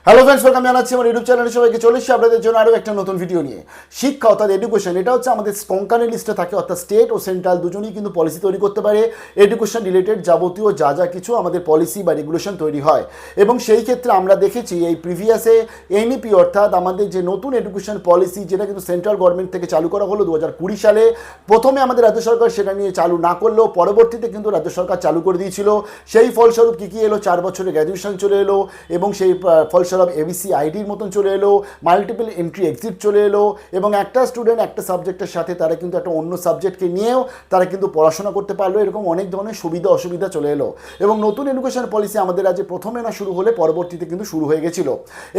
Hello friends, welcome জানাচ্ছি আমার YouTube চ্যানেলে সবাইকে। চলে এসেছি আপনাদের জন্য আরও একটা নতুন ভিডিও নিয়ে। শিক্ষা অর্থাৎ এডুকেশন, এটা হচ্ছে আমাদের কোঙ্কানি লিস্টে থাকে, অর্থাৎ স্টেট ও সেন্ট্রাল দুজনেই কিন্তু পলিসি তৈরি করতে পারে। এডুকেশন রিলেটেড যাবতীয় যা যা কিছু আমাদের পলিসি বা রেগুলেশন তৈরি হয়, এবং সেই ক্ষেত্রে আমরা দেখেছি এই প্রিভিয়াসে এনইপি অর্থাৎ আমাদের যে নতুন এডুকেশন পলিসি, যেটা কিন্তু সেন্ট্রাল গভর্নমেন্ট থেকে চালু করা হলো 2020 সালে। প্রথমে আমাদের রাজ্য সরকার সেটা নিয়ে চালু না করলেও পরবর্তীতে কিন্তু রাজ্য সরকার চালু করে দিয়েছিল। সেই ফলস্বরূপ কী কী এলো, 4 বছরে গ্র্যাজুয়েশন চলে এলো, এবং সেই ফলস্বরূপ এবিসি আইডির মতন চলে এলো, মাল্টিপল এন্ট্রি এক্সিট চলে এলো, এবং একটা স্টুডেন্ট একটা সাবজেক্টের সাথে তারা কিন্তু একটা অন্য সাবজেক্টকে নিয়েও তারা কিন্তু পড়াশোনা করতে পারলো। এরকম অনেক ধরনের সুবিধা অসুবিধা চলে এলো, এবং নতুন এডুকেশন পলিসি আমাদের রাজ্যে প্রথমে না শুরু হলে পরবর্তীতে কিন্তু শুরু হয়ে গেছিল।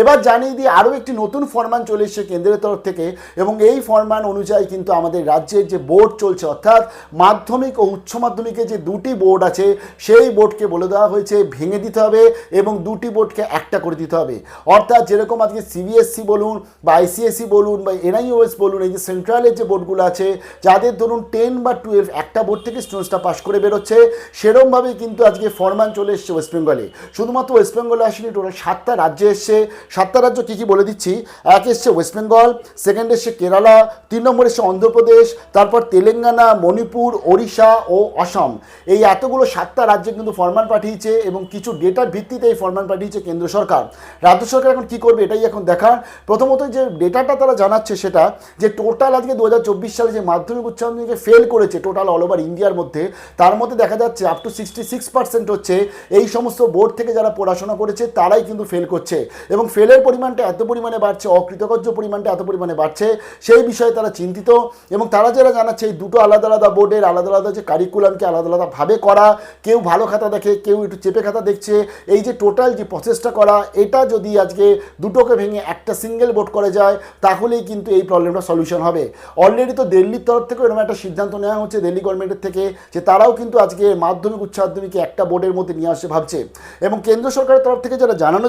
এবার জানিয়ে দিয়ে আরও একটি নতুন ফরমান চলে এসেছে কেন্দ্রের তরফ থেকে, এবং এই ফরমান অনুযায়ী কিন্তু আমাদের রাজ্যের যে বোর্ড চলছে, অর্থাৎ মাধ্যমিক ও উচ্চ মাধ্যমিকের যে দুটি বোর্ড আছে সেই বোর্ডকে বলে দেওয়া হয়েছে ভেঙে দিতে হবে এবং দুটি বোর্ডকে একটা করে দিতে হবে। অর্থাৎ যেরকম আজকে সিবিএসসি বলুন বা আইসিএসসি বলুন বা এনআইওএস বলুন, এই যে সেন্ট্রালের যে বোর্ডগুলো আছে, যাদের ধরুন 10 বা 12 একটা বোর্ড থেকে স্টুডেন্টসটা পাস করে বেরোচ্ছে, সেরকমভাবেই কিন্তু আজকে ফরমান চলে এসছে ওয়েস্ট বেঙ্গলে। শুধুমাত্র ওয়েস্ট বেঙ্গলে আসেনি, টোটাল 7টা রাজ্যে এসছে। 7টা রাজ্য কী কী বলে দিচ্ছি। এক এসছে ওয়েস্ট বেঙ্গল, সেকেন্ড এসছে কেরালা, 3 নম্বর এসছে অন্ধ্রপ্রদেশ, তারপর তেলেঙ্গানা, মণিপুর, ওড়িশা ও অসম। এই এতগুলো 7টা রাজ্যে কিন্তু ফরমান পাঠিয়েছে, এবং কিছু ডেটার ভিত্তিতে এই ফরমান পাঠিয়েছে কেন্দ্র সরকার। রাজ্য সরকার এখন কী করবে এটাই এখন দেখার। প্রথমত যে ডেটাটা তারা জানাচ্ছে সেটা যে টোটাল আজকে 2024 সালে যে মাধ্যমিক উচ্চ মাধ্যমিকে ফেল করেছে টোটাল অল ওভার ইন্ডিয়ার মধ্যে, তার মধ্যে দেখা যাচ্ছে আপ টু 66% হচ্ছে এই সমস্ত বোর্ড থেকে যারা পড়াশোনা করেছে তারাই কিন্তু ফেল করছে, এবং ফেলের পরিমাণটা এত পরিমাণে বাড়ছে, অকৃতকার্য পরিমাণটা এত পরিমাণে বাড়ছে, সেই বিষয়ে তারা চিন্তিত। এবং তারা যারা জানাচ্ছে এই দুটো আলাদা আলাদা বোর্ডের আলাদা আলাদা যে কারিকুলামকে আলাদা আলাদাভাবে করা, কেউ ভালো খাতা দেখে, কেউ একটু চেপে খাতা দেখছে, এই যে টোটাল যে প্রসেসটা করা, এটা যদি আজকে দুটোকে ভেঙে একটা সিঙ্গেল বোর্ড করে যায় তাহলেই কিন্তু এই প্রবলেমটা সলিউশন হবে। অলরেডি তো দিল্লির তরফ থেকে এরকম একটা সিদ্ধান্ত নেওয়া হচ্ছে দিল্লি গভর্নমেন্টের থেকে, যে তারাও কিন্তু আজকে মাধ্যমিক উচ্চ মাধ্যমিকে একটা বোর্ডের মধ্যে নিয়ে আসতে ভাবছে। এবং কেন্দ্র সরকারের তরফ থেকে যারা জানানো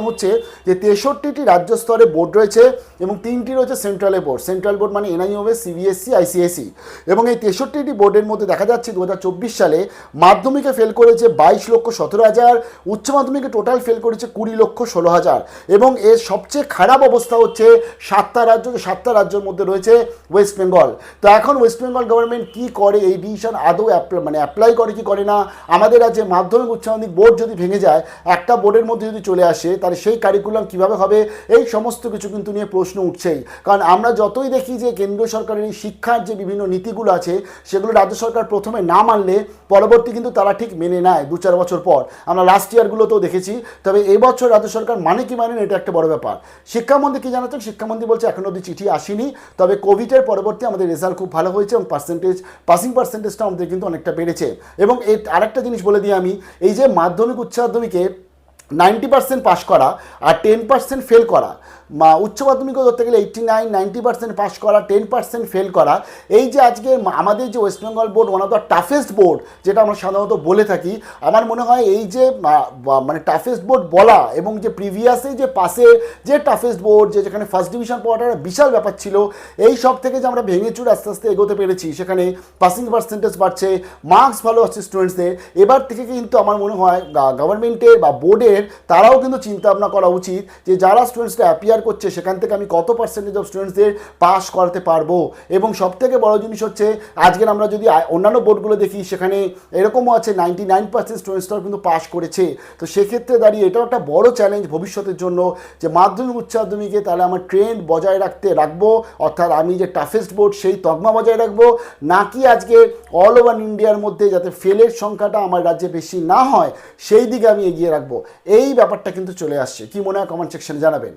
হচ্ছে যে 63টি রাজ্য স্তরে বোর্ড রয়েছে, এবং 3টি রয়েছে সেন্ট্রালে বোর্ড। সেন্ট্রাল বোর্ড মানে এনআইওএস, সিবিএসসি, আইসিএসসি। এবং এই 63টি বোর্ডের মধ্যে দেখা যাচ্ছে 2024 সালে মাধ্যমিকে ফেল করেছে 22,17,000, উচ্চ মাধ্যমিকে টোটাল ফেল করেছে 20,16,000। এবং এর সবচেয়ে খারাপ অবস্থা হচ্ছে 7টা রাজ্য, 7টা রাজ্যের মধ্যে রয়েছে ওয়েস্ট বেঙ্গল। তো এখন ওয়েস্ট বেঙ্গল গভর্নমেন্ট কী করে, এই ডিসিশন আদৌ অ্যাপ্লাই করে কি করে না। আমাদের রাজ্যে মাধ্যমিক উচ্চ মাধ্যমিক বোর্ড যদি ভেঙে যায়, একটা বোর্ডের মধ্যে যদি চলে আসে, তাহলে সেই কারিকুলাম কীভাবে হবে, এই সমস্ত কিছু কিন্তু নিয়ে প্রশ্ন উঠছেই। কারণ আমরা যতই দেখি যে কেন্দ্রীয় সরকারের এই শিক্ষার যে বিভিন্ন নীতিগুলো আছে, সেগুলো রাজ্য সরকার প্রথমে না মানলে পরবর্তী কিন্তু তারা ঠিক মেনে নেয় 2-4 বছর পর। আমরা লাস্ট ইয়ারগুলোতেও দেখেছি। তবে এবছর রাজ্য সরকার মানে কি মানে এটা একটা বড় ব্যাপার। শিক্ষামন্ত্রী কী জানাচ্ছেন, শিক্ষামন্ত্রী বলছে এখনো অবধি চিঠি আসেনি, তবে কোভিডের পরবর্তী আমাদের রেজাল্ট খুব ভালো হয়েছে, এবং পাসিং পার্সেন্টেজটা আমাদের কিন্তু অনেকটা বেড়েছে। এবং এর আরেকটা জিনিস বলে দিই আমি, এই যে মাধ্যমিক উচ্চ মাধ্যমিকে 90% পাস করা আর 10% ফেল করা, উচ্চ মাধ্যমিকও ধরতে গেলে 89-90% পাস করা, 10% ফেল করা, এই যে আজকে আমাদের যে West Bengal board one of the toughest board যেটা আমরা সাধারণত বলে থাকি, আমার মনে হয় এই যে মানে টাফেস্ট বোর্ড বলা, এবং যে প্রিভিয়াসে যে পাশে যে টাফেস্ট বোর্ড, যে যেখানে ফার্স্ট ডিভিশন পাওয়াটা একটা বিশাল ব্যাপার ছিল, এই সব থেকে যে আমরা ভেঙে চুরে আস্তে আস্তে এগোতে পেরেছি, সেখানে পাসিং পার্সেন্টেজ বাড়ছে, মার্কস ভালো আসছে স্টুডেন্টসদের। এবার থেকে কিন্তু আমার মনে হয় গভর্নমেন্টের বা বোর্ডের তারাও কিন্তু চিন্তা ভাবনা করা উচিত যে যারা স্টুডেন্টসরা অ্যাপিয়ার করছে সেখান থেকে আমি কত পার্সেন্টেজ অফ স্টুডেন্টসদের পাস করাতে পারবো। এবং সবথেকে বড় জিনিস হচ্ছে আজকের আমরা যদি অন্যান্য বোর্ডগুলো দেখি, সেখানে এরকমও আছে 99% স্টুডেন্টসরাও কিন্তু পাস করেছে। তো সেক্ষেত্রে দাঁড়িয়ে এটাও একটা বড় চ্যালেঞ্জ ভবিষ্যতের জন্য, যে মাধ্যমিক উচ্চ মাধ্যমিকে তাহলে আমার ট্রেন্ড বজায় রাখবো, অর্থাৎ আমি যে টাফেস্ট বোর্ড সেই তকমা বজায় রাখবো, নাকি আজকে অল ওভার ইন্ডিয়ার মধ্যে যাতে ফেলের সংখ্যাটা আমার রাজ্যে বেশি না হয় সেই দিকে আমি এগিয়ে রাখবো। এই ব্যাপারটা কিন্তু চলে আসছে। কি মনে হয় কমেন্ট সেকশনে জানাবেন।